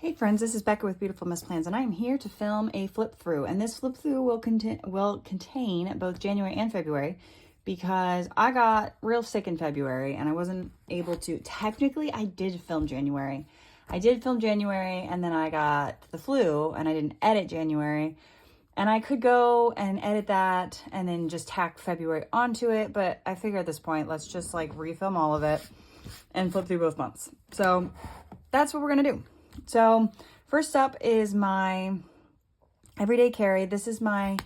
Hey friends, this is Becca with Beautiful Mess Plans, and I am here to film a flip through. And this flip through will contain both January and February because I got real sick in February and I wasn't able to. Technically, I did film January. And then I got the flu and I didn't edit January. And I could go and edit that and then just tack February onto it. But I figure at this point, let's just like refilm all of it and flip through both months. So that's what we're going to do. So first up is my everyday carry. This is my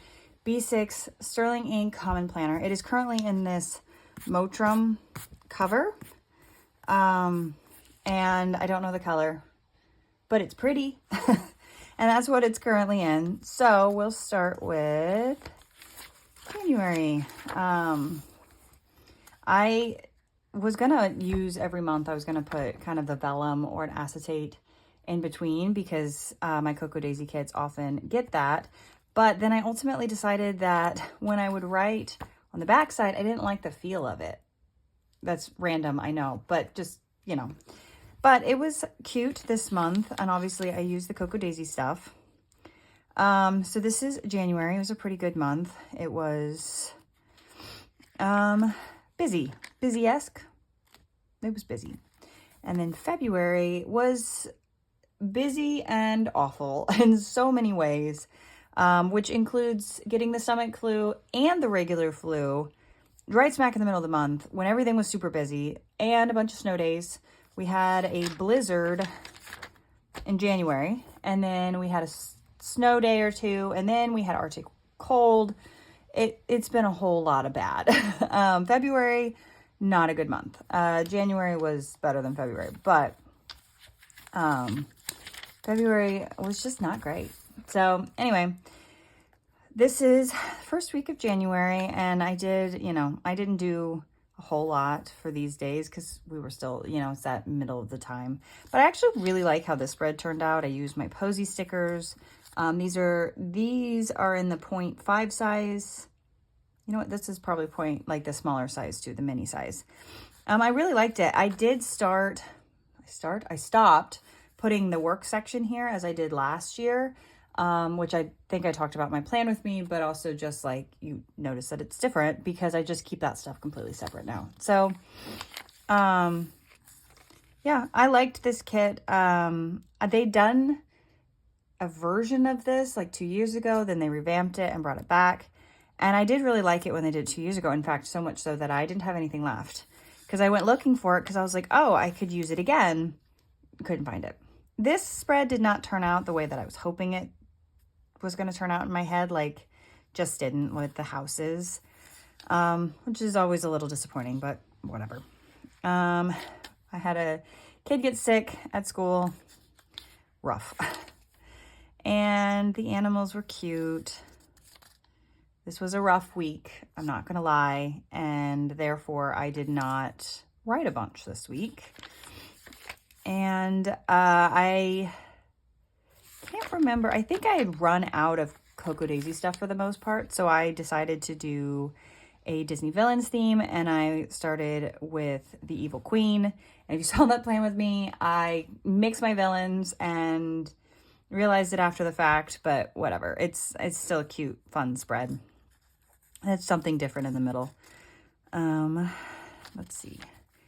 B6 Sterling Ink Common Planner. It is currently in this Motrum cover. And I don't know the color, but it's pretty. And that's what it's currently in. So we'll start with January. I was going to use every month, I was going to put kind of the vellum or an acetate in between because my Cocoa Daisy kits often get that. But then I ultimately decided that when I would write on the back side, I didn't like the feel of it. That's random, I know, but just, you know. But it was cute this month, and obviously I used the Cocoa Daisy stuff. So this is January. It was a pretty good month. It was busy-esque. It was busy. And then February was busy and awful in so many ways, which includes getting the stomach flu and the regular flu right smack in the middle of the month when everything was super busy and a bunch of snow days. We had a blizzard in January, and then we had a snow day or two, and then we had Arctic cold. It's been a whole lot of bad. February, not a good month. January was better than February, but February was just not great. So anyway, this is first week of January, and I didn't do a whole lot for these days because we were still, it's that middle of the time. But I actually really like how this spread turned out. I used my Posy stickers. These are in the 0.5 size. You know what? This is probably like the smaller size too, the mini size. I really liked it. I stopped putting the work section here as I did last year, which I think I talked about my plan with me, but also just like you notice that it's different because I just keep that stuff completely separate now. So, yeah, I liked this kit. They'd done a version of this like 2 years ago, then they revamped it and brought it back. And I did really like it when they did 2 years ago. In fact, so much so that I didn't have anything left because I went looking for it because I was like, oh, I could use it again. Couldn't find it. This spread did not turn out the way that I was hoping it was going to turn out in my head, like just didn't with the houses, which is always a little disappointing, but whatever. I had a kid get sick at school, rough, and the animals were cute. This was a rough week, I'm not going to lie, and therefore I did not write a bunch this week. And I can't remember. I think I had run out of Cocoa Daisy stuff for the most part. So I decided to do a Disney villains theme. And I started with the Evil Queen. And if you saw that plan with me, I mixed my villains and realized it after the fact. But whatever. It's still a cute, fun spread. It's something different in the middle. Let's see.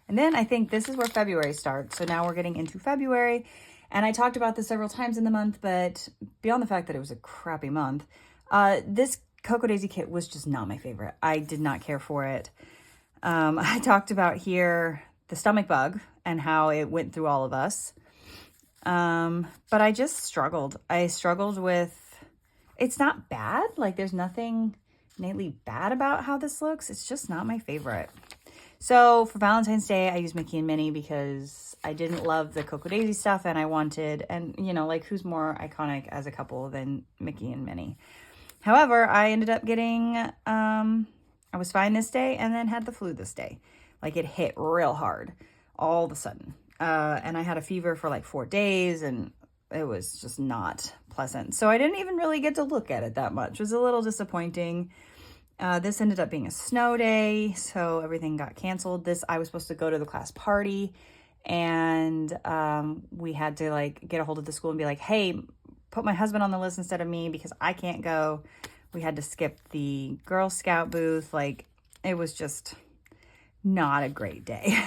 And then I think this is where February starts. So now we're getting into February. And I talked about this several times in the month, but beyond the fact that it was a crappy month, this Cocoa Daisy kit was just not my favorite. I did not care for it. I talked about here the stomach bug and how it went through all of us. But I just struggled. I struggled with, it's not bad. Like there's nothing innately bad about how this looks. It's just not my favorite. So for Valentine's Day, I used Mickey and Minnie because I didn't love the Cocoa Daisy stuff and I wanted, and like who's more iconic as a couple than Mickey and Minnie? However, I ended up getting, I was fine this day and then had the flu this day. Like it hit real hard all of a sudden. And I had a fever for like 4 days and it was just not pleasant. So I didn't even really get to look at it that much. It was a little disappointing. This ended up being a snow day, so everything got canceled. I was supposed to go to the class party And we had to like get a hold of the school and be like, hey, put my husband on the list instead of me because I can't go. We had to skip the Girl Scout booth. Like, it was just not a great day.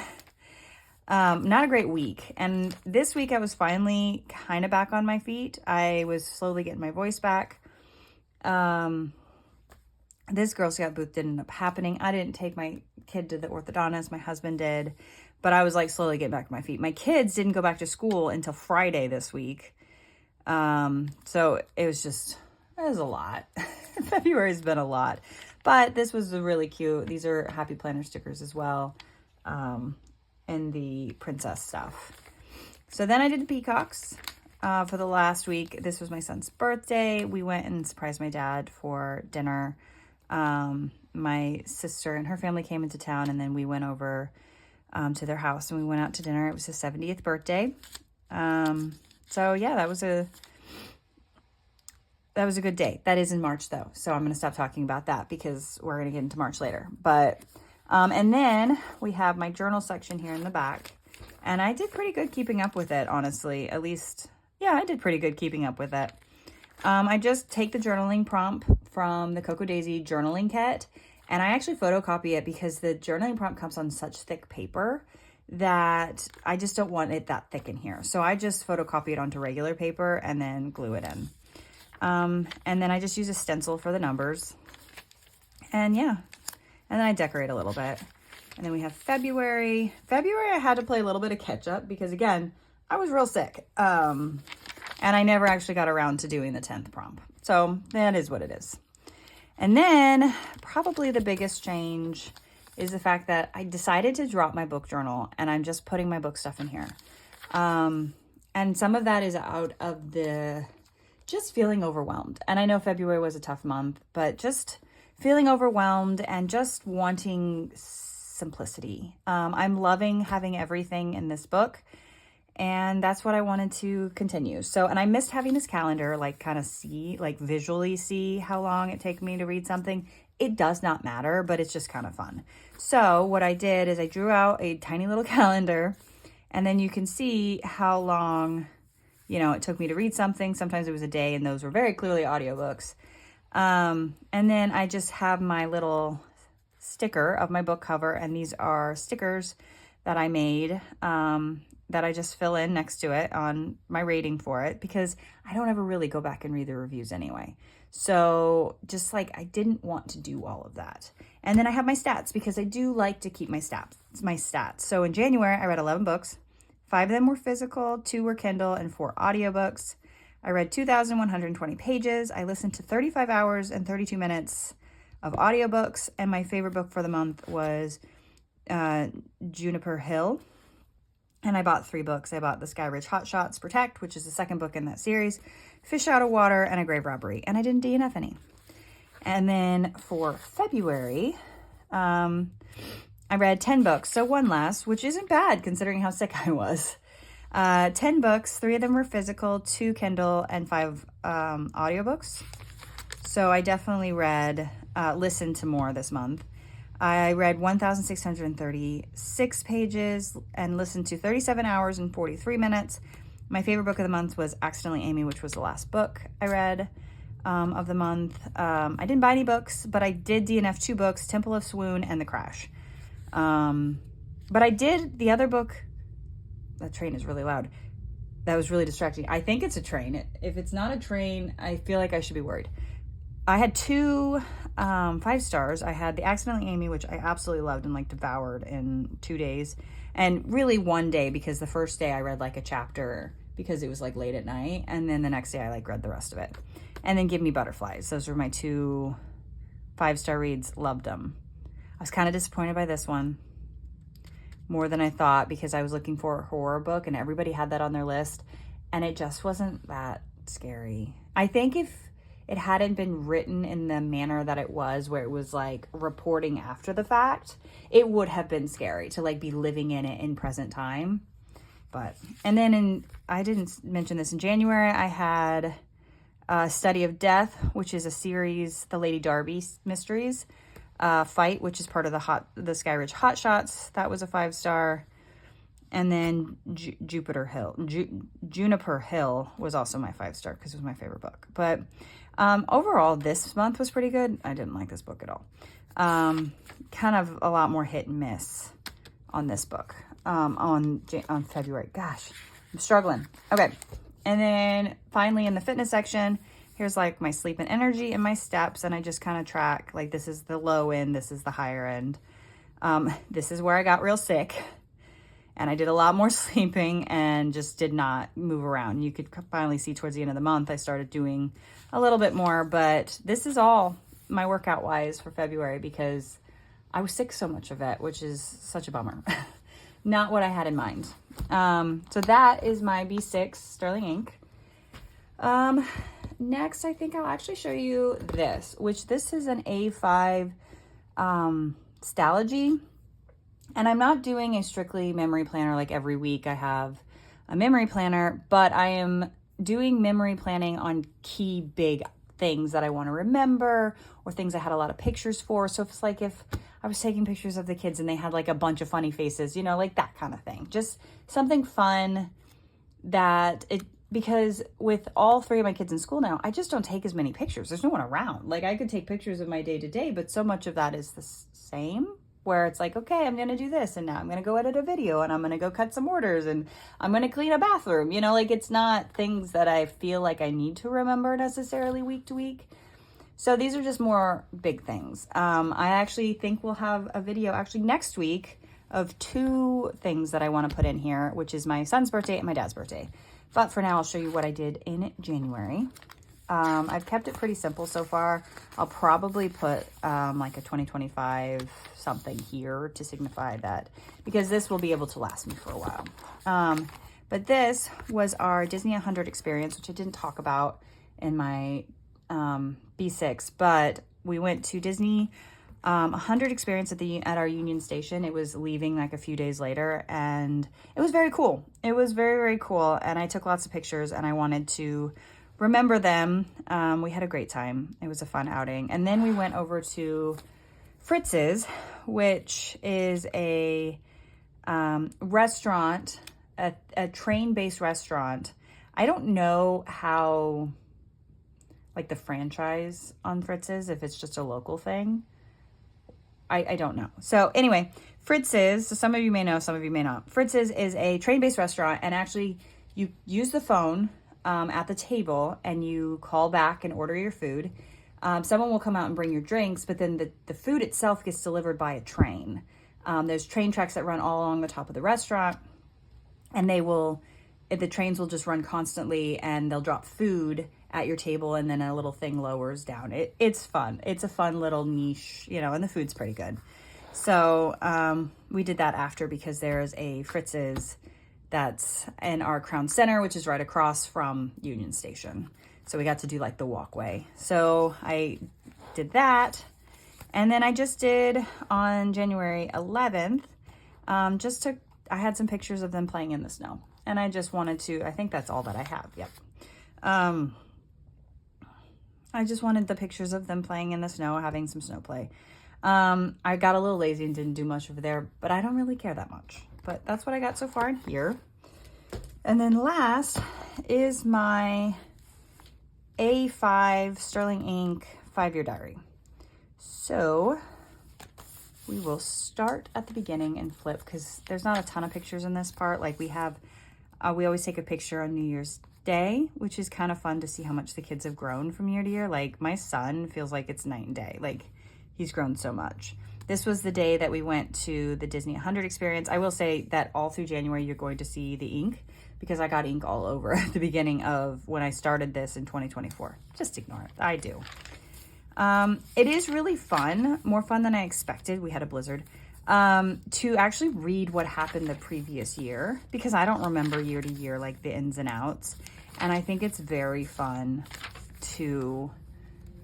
Not a great week. And this week I was finally kind of back on my feet. I was slowly getting my voice back. This Girl Scout booth didn't end up happening. I didn't take my kid to the orthodontist. My husband did. But I was like slowly getting back to my feet. My kids didn't go back to school until Friday this week. So it was a lot. February's been a lot. But this was really cute. These are Happy Planner stickers as well. And the princess stuff. So then I did the peacocks for the last week. This was my son's birthday. We went and surprised my dad for dinner. My sister and her family came into town, and then we went over to their house and we went out to dinner. It was his 70th birthday. So yeah, that was a good day. That is in March though. So I'm going to stop talking about that because we're going to get into March later. But, and then we have my journal section here in the back, and I did pretty good keeping up with it, honestly. At least, yeah, I did pretty good keeping up with it. I just take the journaling prompt from the Cocoa Daisy journaling kit, and I actually photocopy it because the journaling prompt comes on such thick paper that I just don't want it that thick in here. So I just photocopy it onto regular paper and then glue it in. And then I just use a stencil for the numbers. And yeah, and then I decorate a little bit. And then we have February. February I had to play a little bit of catch up because again, I was real sick. And I never actually got around to doing the 10th prompt. So that is what it is. And then probably the biggest change is the fact that I decided to drop my book journal and I'm just putting my book stuff in here. And some of that is out of the just feeling overwhelmed. And I know February was a tough month, but just feeling overwhelmed and just wanting simplicity. I'm loving having everything in this book. And that's what I wanted to continue. So, and I missed having this calendar, like kind of see, like visually see how long it takes me to read something. It does not matter, but it's just kind of fun. So what I did is I drew out a tiny little calendar, and then you can see how long, it took me to read something. Sometimes it was a day, and those were very clearly audiobooks. And then I just have my little sticker of my book cover, and these are stickers that I made, that I just fill in next to it on my rating for it because I don't ever really go back and read the reviews anyway. So just like I didn't want to do all of that. And then I have my stats because I do like to keep my stats. So in January, I read 11 books. 5 of them were physical, 2 were Kindle, and 4 audiobooks. I read 2,120 pages. I listened to 35 hours and 32 minutes of audiobooks. And my favorite book for the month was Juniper Hill. And I bought 3 books. I bought The Sky Ridge Hot Shots Protect, which is the second book in that series, Fish Out of Water, and A Grave Robbery. And I didn't DNF any. And then for February, I read 10 books. So 1 less, which isn't bad considering how sick I was. 10 books. 3 of them were physical, 2 Kindle, and 5 audiobooks. So I definitely listened to more this month. I read 1,636 pages and listened to 37 hours and 43 minutes. My favorite book of the month was Accidentally Amy, which was the last book I read of the month. I didn't buy any books, but I did DNF 2 books, Temple of Swoon and The Crash. But I did the other book. That train is really loud. That was really distracting. I think it's a train. If it's not a train, I feel like I should be worried. I had 2 5 stars. I had the Accidentally Amy, which I absolutely loved and like devoured in 2 days, and really 1 day because the first day I read like a chapter because it was like late at night, and then the next day I like read the rest of it. And then Give Me Butterflies. Those were my 2 5-star reads. Loved them. I was kind of disappointed by this one more than I thought because I was looking for a horror book and everybody had that on their list, and it just wasn't that scary. I think if it hadn't been written in the manner that it was, where it was like reporting after the fact, it would have been scary to like be living in it in present time. But, and then I didn't mention this, in January, I had Study of Death, which is a series, the Lady Darby mysteries. Fight, which is part of the Sky Ridge Hot Shots. That was a 5-star. And then Juniper Hill was also my 5-star because it was my favorite book. But overall, this month was pretty good. I didn't like this book at all. Kind of a lot more hit and miss on this book on February. Gosh, I'm struggling. Okay. And then finally in the fitness section, here's like my sleep and energy and my steps. And I just kind of track, like, this is the low end, this is the higher end. This is where I got real sick and I did a lot more sleeping and just did not move around. You could finally see towards the end of the month, I started doing a little bit more, but this is all my workout wise for February because I was sick so much of it, which is such a bummer. Not what I had in mind. So that is my B6 Sterling ink. Next, I think I'll actually show you this, which this is an A5 Stalogy. And I'm not doing a strictly memory planner like every week I have a memory planner, but I am doing memory planning on key big things that I want to remember or things I had a lot of pictures for. So if it's like if I was taking pictures of the kids and they had like a bunch of funny faces, you know, like that kind of thing. Just something fun because with all 3 of my kids in school now, I just don't take as many pictures. There's no one around. Like I could take pictures of my day to day, but so much of that is the same where it's like, okay, I'm going to do this. And now I'm going to go edit a video and I'm going to go cut some orders and I'm going to clean a bathroom. You know, like it's not things that I feel like I need to remember necessarily week to week. So these are just more big things. I actually think we'll have a video actually next week of 2 things that I want to put in here, which is my son's birthday and my dad's birthday. But for now, I'll show you what I did in January. I've kept it pretty simple so far. I'll probably put like a 2025 something here to signify that, because this will be able to last me for a while. But this was our Disney 100 experience, which I didn't talk about in my B6, but we went to Disney 100 experience at our Union Station. It was leaving like a few days later, and it was very cool. It was very, very cool, and I took lots of pictures, and I wanted to remember them. We had a great time. It was a fun outing. And then we went over to Fritz's, which is a restaurant, a train-based restaurant. I don't know how, like the franchise on Fritz's, if it's just a local thing. I don't know. So anyway, Fritz's, so some of you may know, some of you may not. Fritz's is a train-based restaurant, and actually you use the phone at the table and you call back and order your food. Someone will come out and bring your drinks, but then the food itself gets delivered by a train. There's train tracks that run all along the top of the restaurant, and the trains will just run constantly, and they'll drop food at your table, and then a little thing lowers down. It's fun. It's a fun little niche, you know, and the food's pretty good. So we did that after, because there's a Fritz's that's in our Crown Center, which is right across from Union Station. So we got to do like the walkway. So I did that. And then I just did on January 11th, I had some pictures of them playing in the snow. And I just wanted to, I think that's all that I have. Yep. I just wanted the pictures of them playing in the snow, having some snow play. I got a little lazy and didn't do much over there, but I don't really care that much. But that's what I got so far in here. And then last is my A5 Sterling ink 5-year diary. So we will start at the beginning and flip, because there's not a ton of pictures in this part. Like we always take a picture on New Year's Day, which is kind of fun to see how much the kids have grown from year to year. Like my son feels like it's night and day. Like he's grown so much. This was the day that we went to the Disney 100 experience. I will say that all through January, you're going to see the ink, because I got ink all over at the beginning of when I started this in 2024. Just ignore it. I do. It is really fun, more fun than I expected. We had a blizzard. To actually read what happened the previous year, because I don't remember year to year, like the ins and outs. And I think it's very fun to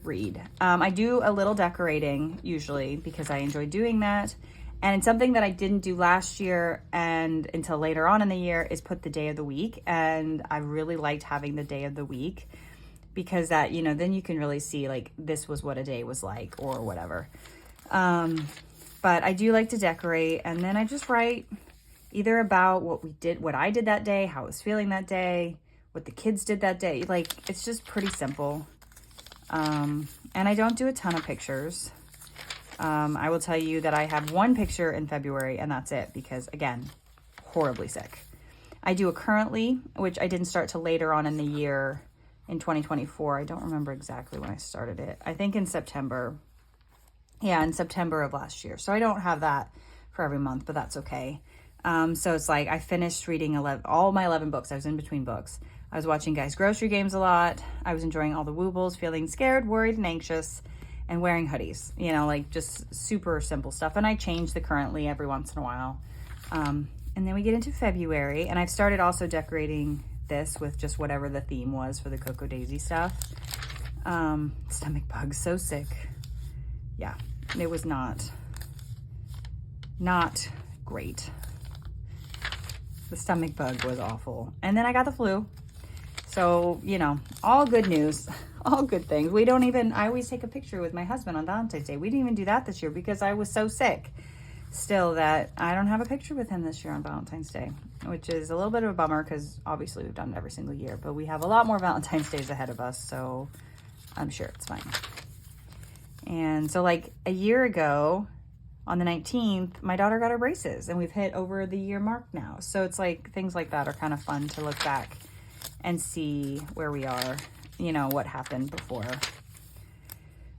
read. I do a little decorating usually, because I enjoy doing that. And something that I didn't do last year and until later on in the year is put the day of the week. And I really liked having the day of the week, because that, you know, then you can really see like this was what a day was like or whatever. But I do like to decorate, and then I just write either about what I did that day, how I was feeling that day, what the kids did that day. Like, it's just pretty simple. And I don't do a ton of pictures. I will tell you that I have one picture in February, and that's it, because again, horribly sick. I do a currently, which I didn't start till later on in the year in 2024. I don't remember exactly when I started it. I think in September. Yeah, in September of last year. So I don't have that for every month, but that's okay. So it's like I finished reading all my 11 books. I was in between books. I was watching Guys Grocery Games a lot. I was enjoying all the woobles, feeling scared, worried, and anxious, and wearing hoodies. You know, like just super simple stuff. And I change the currently every once in a while. And then we get into February, and I've started also decorating this with just whatever the theme was for the Cocoa Daisy stuff. Stomach bugs, so sick. Yeah, it was not great. The stomach bug was awful. And then I got the flu. So, you know, all good news, all good things. I always take a picture with my husband on Valentine's Day. We didn't even do that this year because I was so sick still that I don't have a picture with him this year on Valentine's Day, which is a little bit of a bummer because obviously we've done it every single year, but we have a lot more Valentine's Days ahead of us, so I'm sure it's fine. And so like a year ago on the 19th, my daughter got her braces, and we've hit over the year mark now. So it's like things like that are kind of fun to look back and see where we are, you know, what happened before.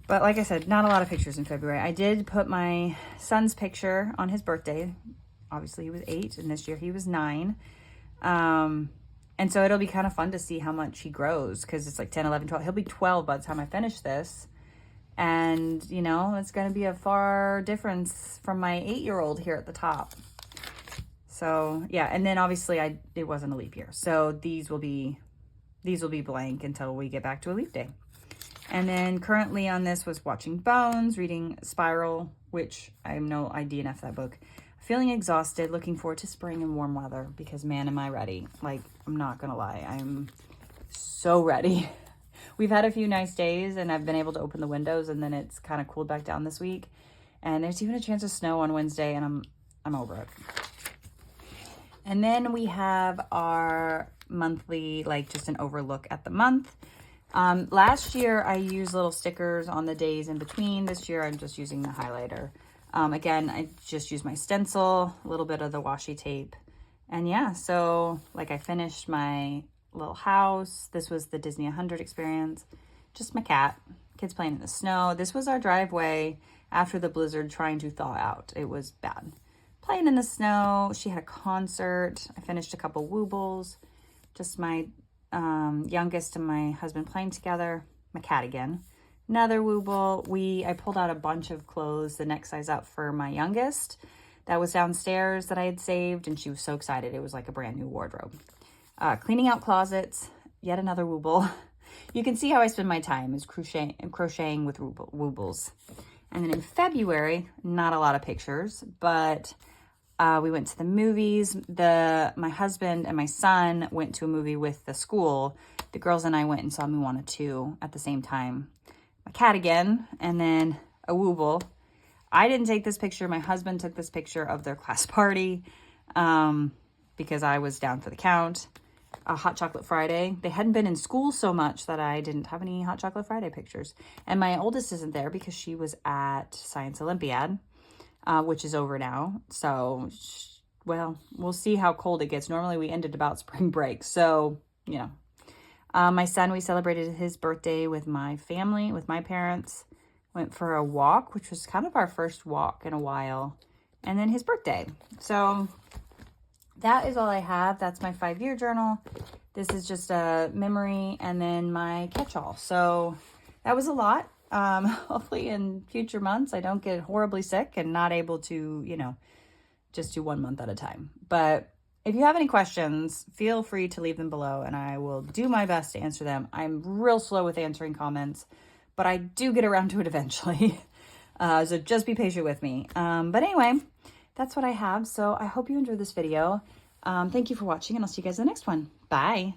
But like I said, not a lot of pictures in February. I did put my son's picture on his birthday. Obviously he was 8 and this year he was 9. And so it'll be kind of fun to see how much he grows, because it's like 10, 11, 12. He'll be 12 by the time I finish this. And, you know, it's going to be a far difference from my 8-year-old here at the top. So, yeah. And then obviously it wasn't a leap year. So these will be blank until we get back to a leap day. And then currently on this was watching Bones, reading Spiral, which I DNF that book. Feeling exhausted, looking forward to spring and warm weather, because man, am I ready. Like, I'm not going to lie. I'm so ready. We've had a few nice days, and I've been able to open the windows, and then it's kind of cooled back down this week. And there's even a chance of snow on Wednesday, and I'm over it. And then we have our monthly, like just an overlook at the month. Last year I used little stickers on the days in between. This year I'm just using the highlighter. Again, I just used my stencil, a little bit of the washi tape. And yeah, so like I finished my little house. This was the Disney 100 experience. Just my cat, kids playing in the snow. This was our driveway after the blizzard trying to thaw out. It was bad. Playing in the snow. She had a concert. I finished a couple woobles. Just my youngest and my husband playing together. My cat again. Another wooble. I pulled out a bunch of clothes, the next size up for my youngest. That was downstairs that I had saved, and she was so excited. It was like a brand new wardrobe. Cleaning out closets. Yet another wooble. You can see how I spend my time is crocheting with woobles. And then in February, not a lot of pictures, but we went to the movies. My husband and my son went to a movie with the school. The girls and I went and saw Moana 2 at the same time. My cat again, and then a wooble. I didn't take this picture. My husband took this picture of their class party because I was down for the count. A Hot Chocolate Friday. They hadn't been in school so much that I didn't have any Hot Chocolate Friday pictures. And my oldest isn't there because she was at Science Olympiad, which is over now. So, well, we'll see how cold it gets. Normally we ended about spring break. So, you know. My son, we celebrated his birthday with my family, with my parents. Went for a walk, which was kind of our first walk in a while. And then his birthday. So that is all I have. That's my 5-year journal. This is just a memory and then my catch-all. So that was a lot. Hopefully in future months, I don't get horribly sick and not able to, you know, just do 1 month at a time. But if you have any questions, feel free to leave them below and I will do my best to answer them. I'm real slow with answering comments, but I do get around to it eventually. So just be patient with me. But anyway, that's what I have. So I hope you enjoyed this video. Thank you for watching, and I'll see you guys in the next one. Bye.